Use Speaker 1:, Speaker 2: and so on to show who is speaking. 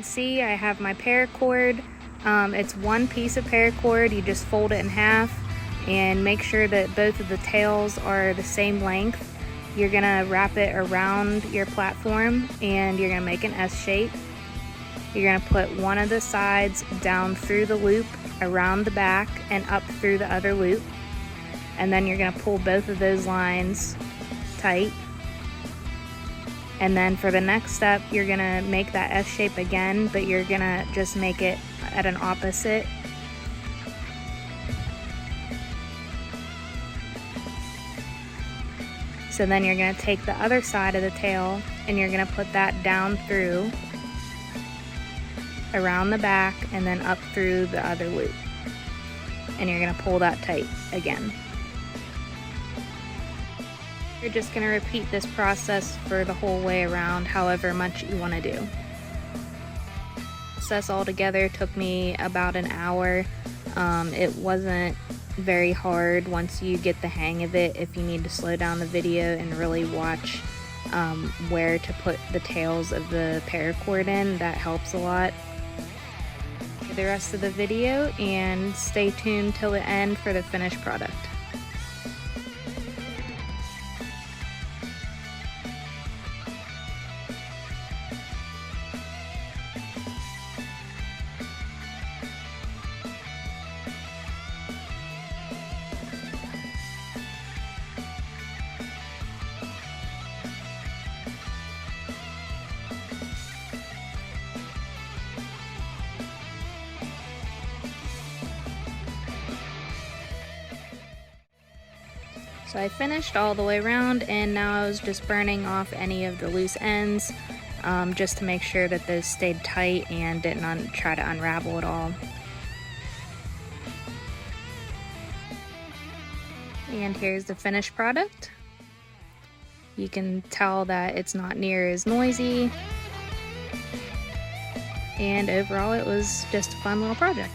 Speaker 1: see, I have my paracord. It's one piece of paracord. You just fold it in half and make sure that both of the tails are the same length. You're gonna wrap it around your platform and you're gonna make an S shape. You're gonna put one of the sides down through the loop, around the back, and up through the other loop. And then you're gonna pull both of those lines tight. And then for the next step, you're gonna make that S shape again, but you're gonna just make it at an opposite. So then you're gonna take the other side of the tail and you're gonna put that down through, around the back, and then up through the other loop. And you're gonna pull that tight again. You're just gonna repeat this process for the whole way around, however much you wanna do. Process altogether took me about an hour. It wasn't very hard once you get the hang of it. If you need to slow down the video and really watch where to put the tails of the paracord in, that helps a lot. The rest of the video and stay tuned till the end for the finished product. So I finished all the way around, and now I was just burning off any of the loose ends just to make sure that those stayed tight and didn't try to unravel at all. And here's the finished product. You can tell that it's not near as noisy, and overall it was just a fun little project.